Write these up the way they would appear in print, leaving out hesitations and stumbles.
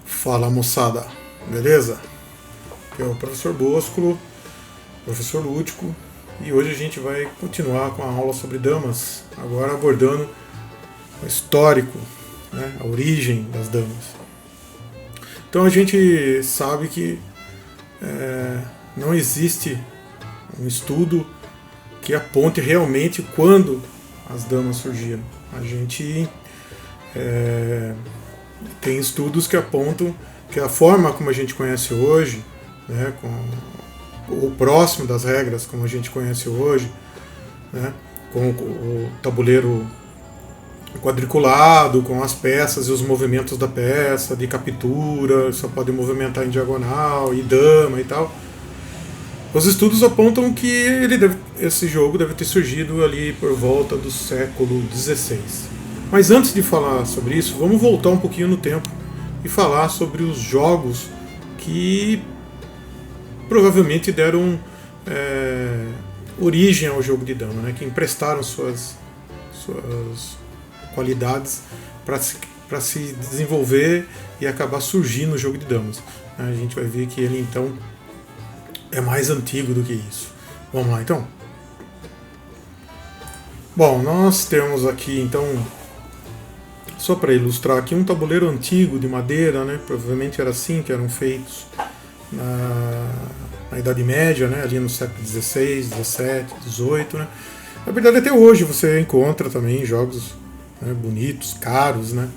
Fala moçada, beleza? Aqui é o professor Bosco, professor Lúdico, e hoje a gente vai continuar com a aula sobre damas, agora abordando o histórico, né, a origem das damas. Então a gente sabe que não existe um estudo que aponte realmente quando as damas surgiram. A gente tem estudos que apontam que a forma como a gente conhece hoje, né, ou próximo das regras como a gente conhece hoje, né, com o tabuleiro quadriculado, com as peças e os movimentos da peça, de captura, só pode movimentar em diagonal, e dama e tal. Os estudos apontam que esse jogo deve ter surgido ali por volta do século XVI. Mas antes de falar sobre isso, vamos voltar um pouquinho no tempo e falar sobre os jogos que provavelmente deram origem ao jogo de dama, né? Que emprestaram suas qualidades para se desenvolver e acabar surgindo o jogo de damas. A gente vai ver que ele então é mais antigo do que isso. Vamos lá então? Bom, nós temos aqui então, só para ilustrar aqui, um tabuleiro antigo de madeira, né? Provavelmente era assim que eram feitos na Idade Média, né? Ali no século XVI, XVII, XVIII, né? Na verdade até hoje você encontra também jogos, né, bonitos, caros, né?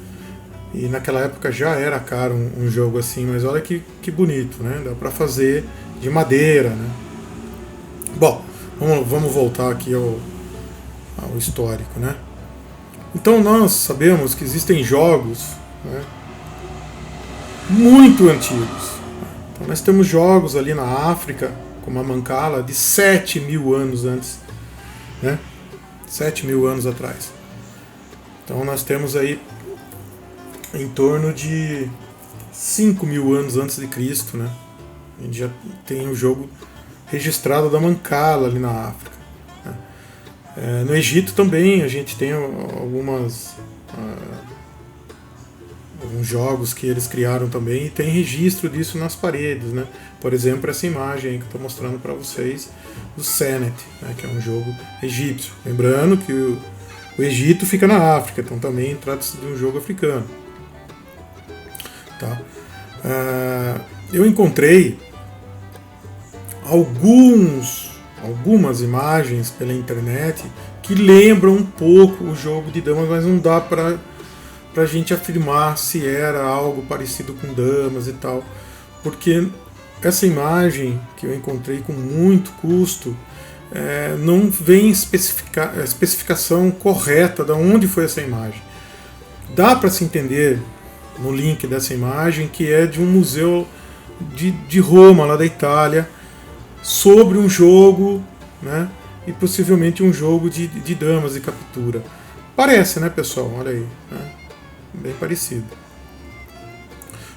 E naquela época já era caro um jogo assim, mas olha que bonito, né? Dá para fazer de madeira, né? Bom, vamos voltar aqui ao histórico, né? Então nós sabemos que existem jogos, né, muito antigos. Então nós temos jogos ali na África, como a Mancala, de 7.000 anos antes, né? 7.000 anos atrás. Então nós temos aí em torno de 5.000 anos antes de Cristo, né? A gente já tem um jogo registrado da Mancala ali na África. Né? No Egito também a gente tem alguns jogos que eles criaram também e tem registro disso nas paredes, né? Por exemplo, essa imagem aí que eu estou mostrando para vocês do Senet, né? Que é um jogo egípcio. Lembrando que o Egito fica na África, então também trata-se de um jogo africano. Tá? Eu encontrei algumas imagens pela internet que lembram um pouco o jogo de damas, mas não dá para a gente afirmar se era algo parecido com damas e tal, porque essa imagem que eu encontrei com muito custo não vem a especificação correta de onde foi essa imagem. Dá para se entender no link dessa imagem que é de um museu de Roma, lá da Itália, sobre um jogo, né, e possivelmente um jogo de damas e captura. Parece, né, pessoal? Olha aí, né? Bem parecido.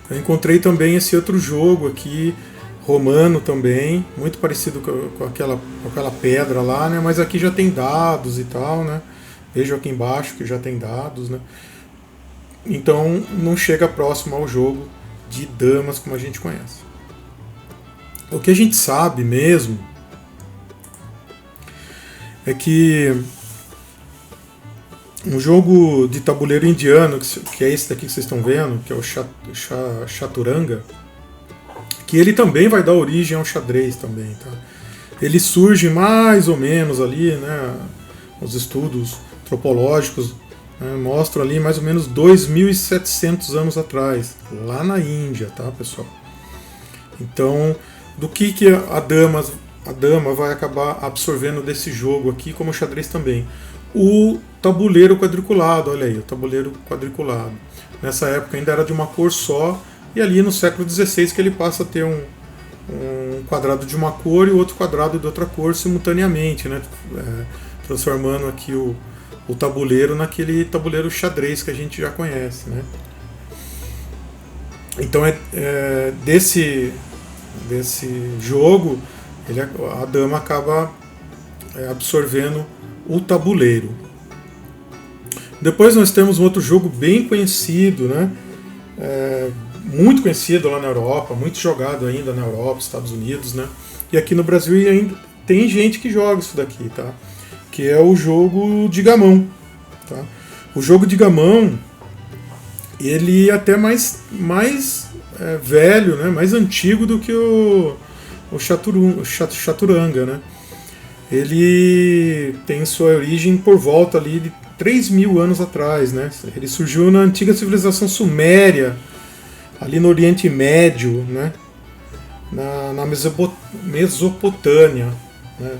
Eu encontrei também esse outro jogo aqui, romano também, muito parecido com aquela pedra lá, né? Mas aqui já tem dados e tal, né? Veja aqui embaixo que já tem dados, né? Então não chega próximo ao jogo de damas como a gente conhece. O que a gente sabe mesmo é que um jogo de tabuleiro indiano, que é esse daqui que vocês estão vendo, que é o chaturanga, que ele também vai dar origem ao xadrez também, tá? Ele surge mais ou menos ali, né, os estudos antropológicos, né, mostram ali mais ou menos 2.700 anos atrás, lá na Índia, tá, pessoal? Então, do que a dama vai acabar absorvendo desse jogo aqui, como o xadrez também? O tabuleiro quadriculado, olha aí, o tabuleiro quadriculado. Nessa época ainda era de uma cor só, e ali no século XVI que ele passa a ter um quadrado de uma cor e outro quadrado de outra cor simultaneamente, né? Transformando aqui o tabuleiro naquele tabuleiro xadrez que a gente já conhece, né? Então desse jogo a dama acaba absorvendo o tabuleiro. Depois nós temos um outro jogo bem conhecido, né? Muito conhecido lá na Europa, muito jogado ainda na Europa, Estados Unidos, né? E aqui no Brasil ainda tem gente que joga isso daqui, tá? Que é o jogo de gamão, tá? O jogo de gamão, ele é até mais velho, né? Mais antigo do que o Chaturanga, né? Ele tem sua origem por volta ali de 3.000 anos atrás, né? Ele surgiu na antiga civilização suméria, ali no Oriente Médio, né? Na Mesopotâmia, né?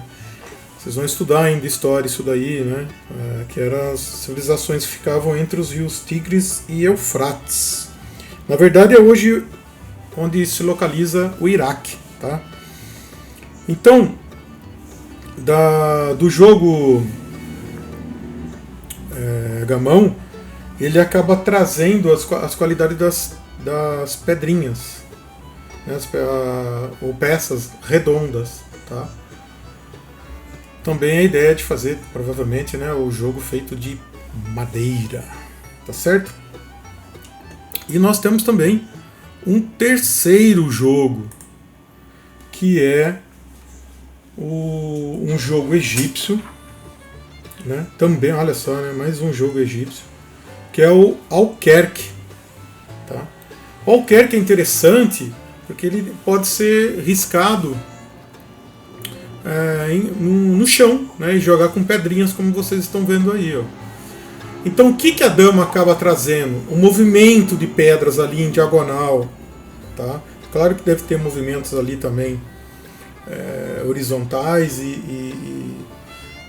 Vocês vão estudar ainda história isso daí, né? Que eram as civilizações que ficavam entre os rios Tigres e Eufrates. Na verdade é hoje onde se localiza o Iraque, tá? Então, do jogo gamão, ele acaba trazendo as qualidades das pedrinhas, né? Ou peças redondas, tá? Também a ideia de fazer, provavelmente, né, o jogo feito de madeira, tá certo? E nós temos também um terceiro jogo, que é um jogo egípcio, né? Também, olha só, né, mais um jogo egípcio, que é o Alquerque, tá? O Alquerque é interessante porque ele pode ser riscado no chão, né, e jogar com pedrinhas, como vocês estão vendo aí, ó. Então o que a dama acaba trazendo? O movimento de pedras ali em diagonal, tá? Claro que deve ter movimentos ali também horizontais,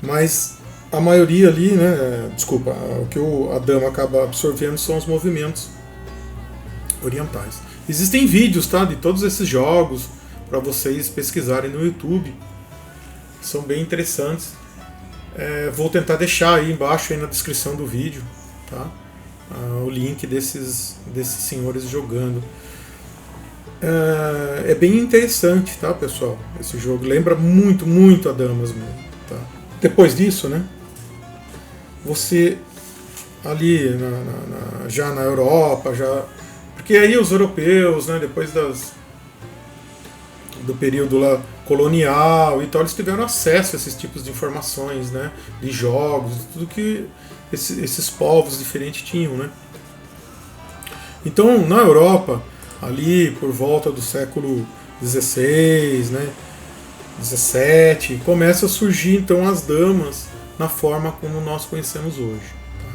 mas a maioria ali, né, desculpa, o que a dama acaba absorvendo são os movimentos orientais. Existem vídeos, tá, de todos esses jogos para vocês pesquisarem no YouTube. São bem interessantes. Vou tentar deixar aí embaixo aí na descrição do vídeo, tá? O link desses senhores jogando. É bem interessante, tá, pessoal? Esse jogo lembra muito, muito a Damas mesmo, tá? Depois disso, né? Você ali já na Europa, porque aí os europeus, né? Depois do período lá colonial e tal, eles tiveram acesso a esses tipos de informações, né, de jogos, tudo que esses povos diferentes tinham, né. Então, na Europa, ali por volta do século XVI, né, XVII, começa a surgir então as damas na forma como nós conhecemos hoje. Tá?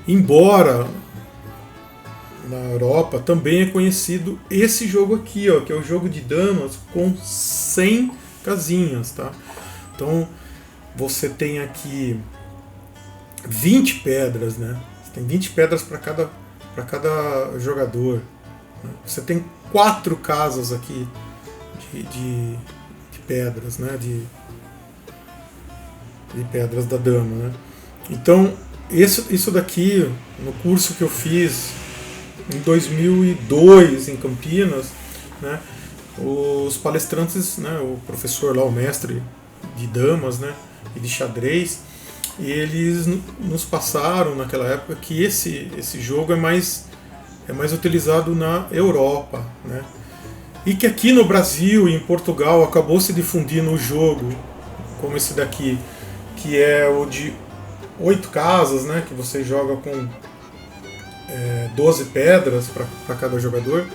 Embora na Europa também é conhecido esse jogo aqui, ó, que é o jogo de damas com 100 casinhas, tá? Então você tem aqui 20 pedras, né? Você tem 20 pedras para cada jogador, né? Você tem 4 casas aqui de pedras, né? De pedras da dama, né? Então isso daqui no curso que eu fiz em 2002 em Campinas, né, os palestrantes, né, o professor lá, o mestre de damas, né, e de xadrez, e eles nos passaram naquela época que esse jogo é mais utilizado na Europa, né, e que aqui no Brasil e em Portugal acabou se difundindo o jogo como esse daqui, que é o de 8 casas, né, que você joga com 12 pedras para cada jogador,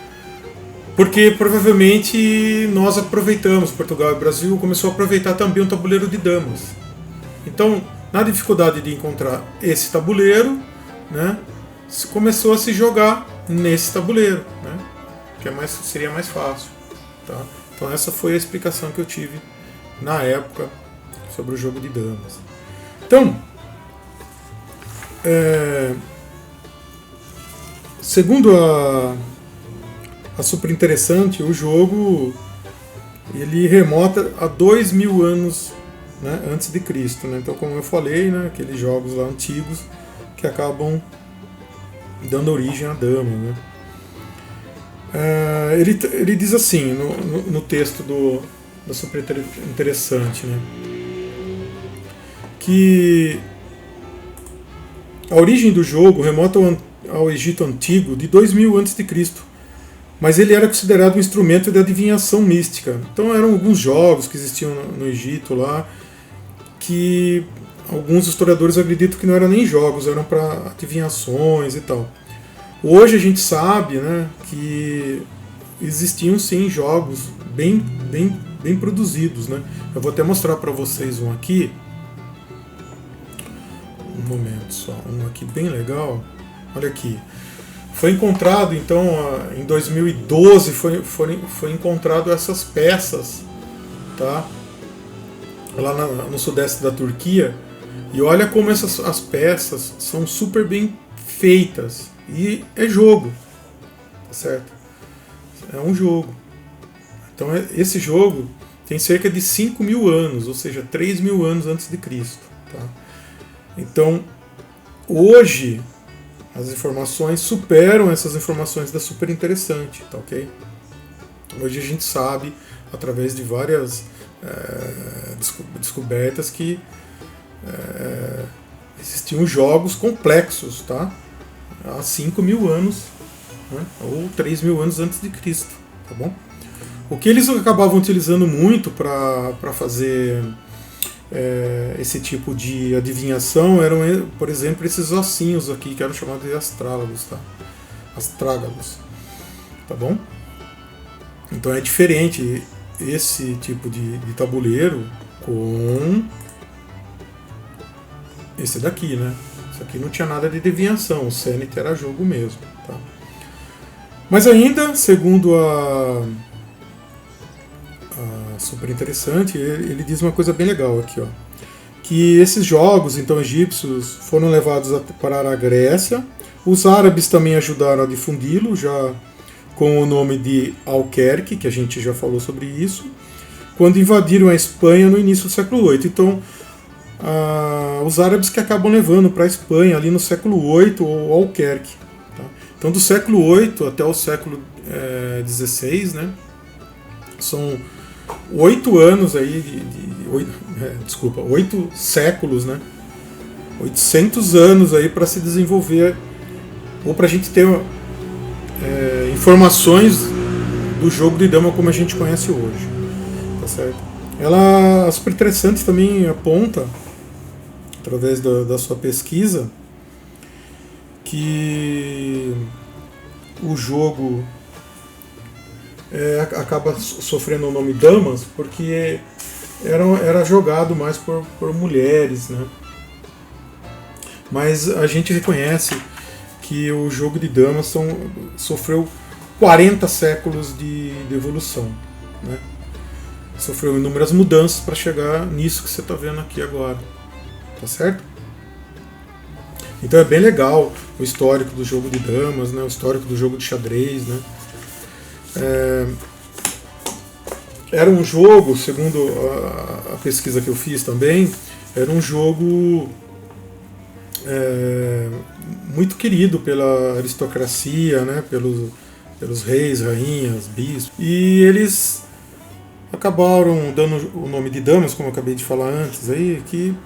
porque provavelmente nós aproveitamos, Portugal e Brasil começou a aproveitar também o tabuleiro de damas. Então, na dificuldade de encontrar esse tabuleiro, né, começou a se jogar nesse tabuleiro, né, que seria mais fácil. Tá? Então essa foi a explicação que eu tive na época sobre o jogo de damas. Então, segundo a Super Interessante, o jogo ele remota a 2.000 anos, né, antes de Cristo. Né? Então, como eu falei, né, aqueles jogos lá antigos que acabam dando origem à dama. Né? Ele diz assim no texto da Super Interessante, né, que A origem do jogo remonta ao Egito Antigo de 2000 a.C., mas ele era considerado um instrumento de adivinhação mística. Então eram alguns jogos que existiam no Egito lá, que alguns historiadores acreditam que não eram nem jogos, eram para adivinhações e tal. Hoje a gente sabe, né, que existiam sim jogos bem produzidos, né? Eu vou até mostrar para vocês um aqui. Um momento só, um aqui bem legal. Olha aqui. Foi encontrado, então, em 2012, foi encontrado essas peças, tá? Lá no sudeste da Turquia. E olha como as peças são super bem feitas. E é jogo, tá certo? É um jogo. Então esse jogo tem cerca de 5.000 anos, ou seja, 3.000 anos antes de Cristo. Tá? Então, hoje, as informações superam essas informações da Super Interessante, tá ok? Hoje a gente sabe, através de várias descobertas, que existiam jogos complexos, tá? Há 5.000 anos, né? Ou 3.000 anos antes de Cristo, tá bom? O que eles acabavam utilizando muito para fazer esse tipo de adivinhação eram, por exemplo, esses ossinhos aqui, que eram chamados de astrágalo, tá? Astrágalos, tá bom? Então é diferente esse tipo de tabuleiro com esse daqui, né? Isso aqui não tinha nada de adivinhação, o Senet era jogo mesmo, tá? Mas ainda, segundo a Super Interessante, ele diz uma coisa bem legal aqui, ó, que esses jogos, então, egípcios, foram levados para a Grécia. Os árabes também ajudaram a difundi-lo, já com o nome de Alquerque, que a gente já falou sobre isso, quando invadiram a Espanha no início do século VIII. Então, os árabes que acabam levando para a Espanha ali no século VIII, o Alquerque. Tá? Então, do século VIII até o século XVI, né, são 8 anos aí, 8 séculos, né? 800 anos aí para se desenvolver, ou para a gente ter informações do jogo de dama como a gente conhece hoje, tá certo? A Super Interessante também aponta, através da sua pesquisa, que o jogo acaba sofrendo o nome damas porque era jogado mais por mulheres, né? Mas a gente reconhece que o jogo de damas sofreu 40 séculos de evolução, né? Sofreu inúmeras mudanças para chegar nisso que você está vendo aqui agora, tá certo? Então é bem legal o histórico do jogo de damas, né? O histórico do jogo de xadrez, né? Era um jogo, segundo a pesquisa que eu fiz também, era um jogo muito querido pela aristocracia, né, pelos reis, rainhas, bispos, e eles acabaram dando o nome de damas, como eu acabei de falar antes, aí,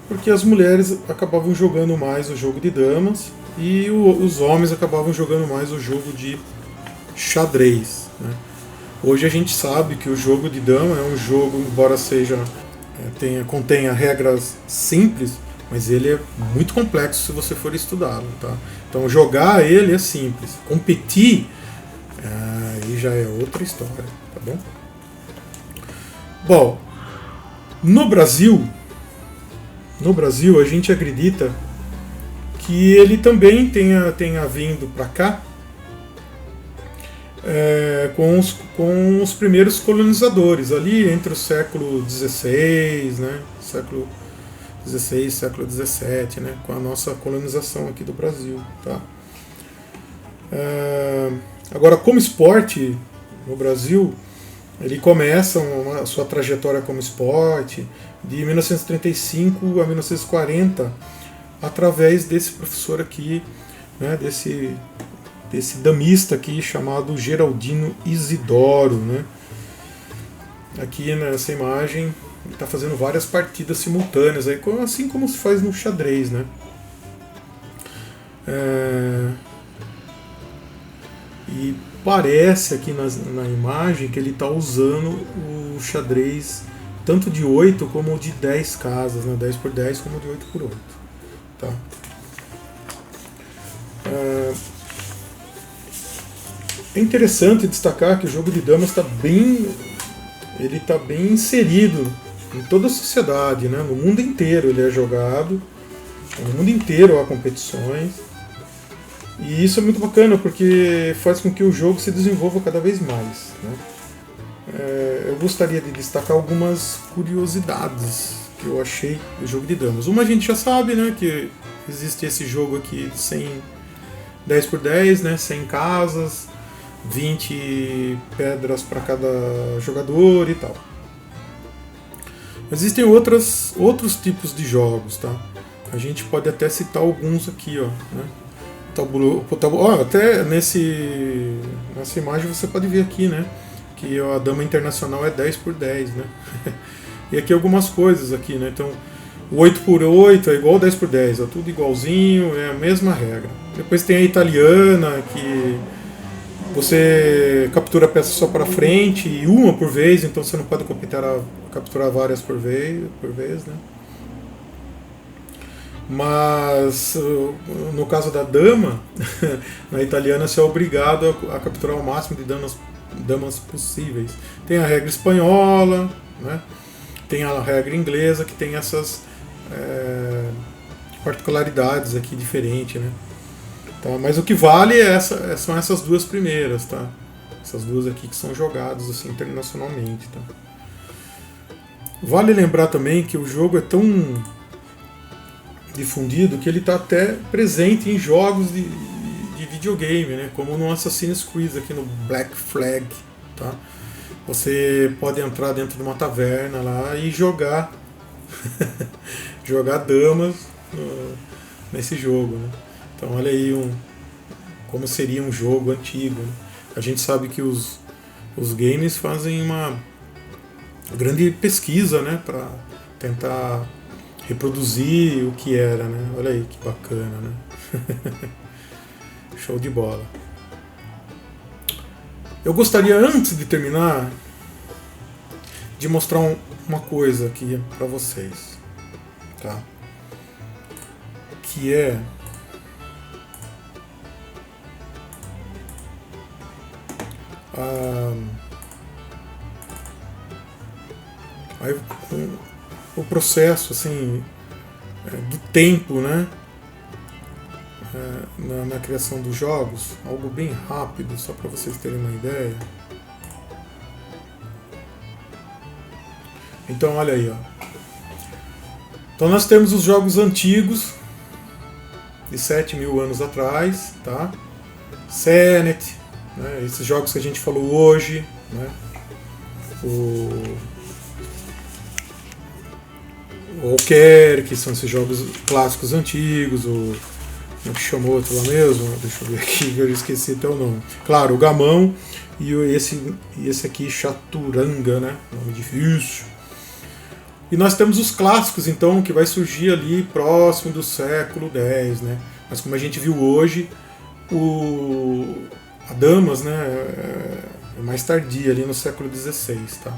porque as mulheres acabavam jogando mais o jogo de damas e os homens acabavam jogando mais o jogo de xadrez, né? Hoje a gente sabe que o jogo de dama é um jogo, embora contenha regras simples, mas ele é muito complexo se você for estudá-lo, tá? Então jogar ele é simples, competir aí já é outra história, tá bom? Bom, no Brasil a gente acredita que ele também tenha vindo para cá com os primeiros colonizadores, ali entre o século XVI, né, século XVI, século XVII, né, com a nossa colonização aqui do Brasil. Tá? Agora, como esporte no Brasil, ele começa a sua trajetória como esporte de 1935 a 1940, através desse professor aqui, né, desse damista aqui chamado Geraldino Isidoro, né? Aqui nessa imagem ele está fazendo várias partidas simultâneas, aí, assim como se faz no xadrez, né? E parece aqui na imagem que ele está usando o xadrez tanto de 8 como de 10 casas, né? 10 por 10 como de 8 por 8. Tá? É interessante destacar que o jogo de damas está bem inserido em toda a sociedade, né? No mundo inteiro ele é jogado, no mundo inteiro há competições. E isso é muito bacana porque faz com que o jogo se desenvolva cada vez mais, né? Eu gostaria de destacar algumas curiosidades que eu achei do jogo de damas. Uma a gente já sabe, né, que existe esse jogo aqui de 10 por 10, né, 100 casas, 20 pedras para cada jogador e tal. Existem outros tipos de jogos, tá? A gente pode até citar alguns aqui, ó, né? Até nessa imagem você pode ver aqui, né, que a dama internacional é 10 por 10, né? E aqui algumas coisas aqui, né? Então, o 8 por 8 é igual ao 10 por 10, é tudo igualzinho, é a mesma regra. Depois tem a italiana, que você captura a peça só para frente e uma por vez, então você não pode capturar várias por vez, né? Mas no caso da dama, na italiana você é obrigado a capturar o máximo de damas possíveis. Tem a regra espanhola, né? Tem a regra inglesa, que tem essas particularidades aqui diferentes, né? Tá? Mas o que vale são essas duas primeiras, tá? Essas duas aqui que são jogadas assim, internacionalmente. Tá? Vale lembrar também que o jogo é tão difundido que ele está até presente em jogos de videogame, né? Como no Assassin's Creed, aqui no Black Flag. Tá? Você pode entrar dentro de uma taverna lá e jogar jogar damas nesse jogo, né? Então olha aí como seria um jogo antigo, né? A gente sabe que os games fazem uma grande pesquisa, né, para tentar reproduzir o que era, né? Olha aí que bacana, né? Show de bola. Eu gostaria, antes de terminar, de mostrar uma coisa aqui para vocês, tá? Que é o processo assim do tempo, né, na criação dos jogos, algo bem rápido, só para vocês terem uma ideia. Então olha aí, ó. Então nós temos os jogos antigos de 7.000 anos atrás, tá? Senet, né? Esses jogos que a gente falou hoje, né? O Alquer, que são esses jogos clássicos antigos, como é que chamou outro lá mesmo? Deixa eu ver aqui, eu esqueci até o nome. Claro, o Gamão e esse aqui, Chaturanga, né? Nome difícil. E nós temos os clássicos, então, que vai surgir ali próximo do século X, né? Mas como a gente viu hoje, a Damas, né, é mais tardia, ali no século XVI, tá?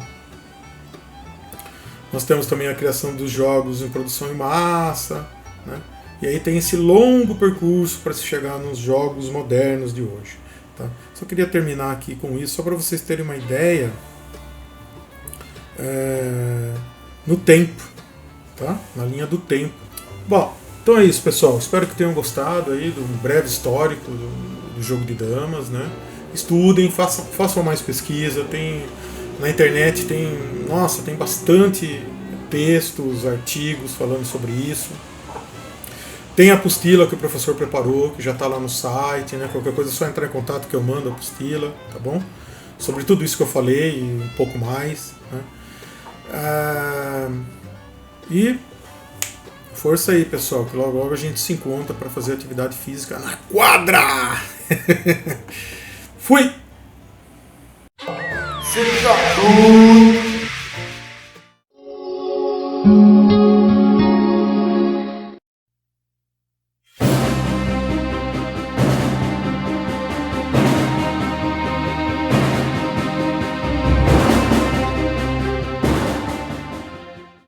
Nós temos também a criação dos jogos em produção em massa, né? E aí tem esse longo percurso para se chegar nos jogos modernos de hoje. Tá? Só queria terminar aqui com isso, só para vocês terem uma ideia no tempo, tá? Na linha do tempo. Bom, então é isso, pessoal. Espero que tenham gostado aí do breve histórico do jogo de damas, né? Estudem, façam mais pesquisa. Na internet tem bastante textos, artigos falando sobre isso. Tem a apostila que o professor preparou, que já está lá no site, né? Qualquer coisa é só entrar em contato que eu mando a apostila, tá bom? Sobre tudo isso que eu falei e um pouco mais, né? E força aí, pessoal, que logo logo a gente se encontra para fazer atividade física na quadra! Fui! Seja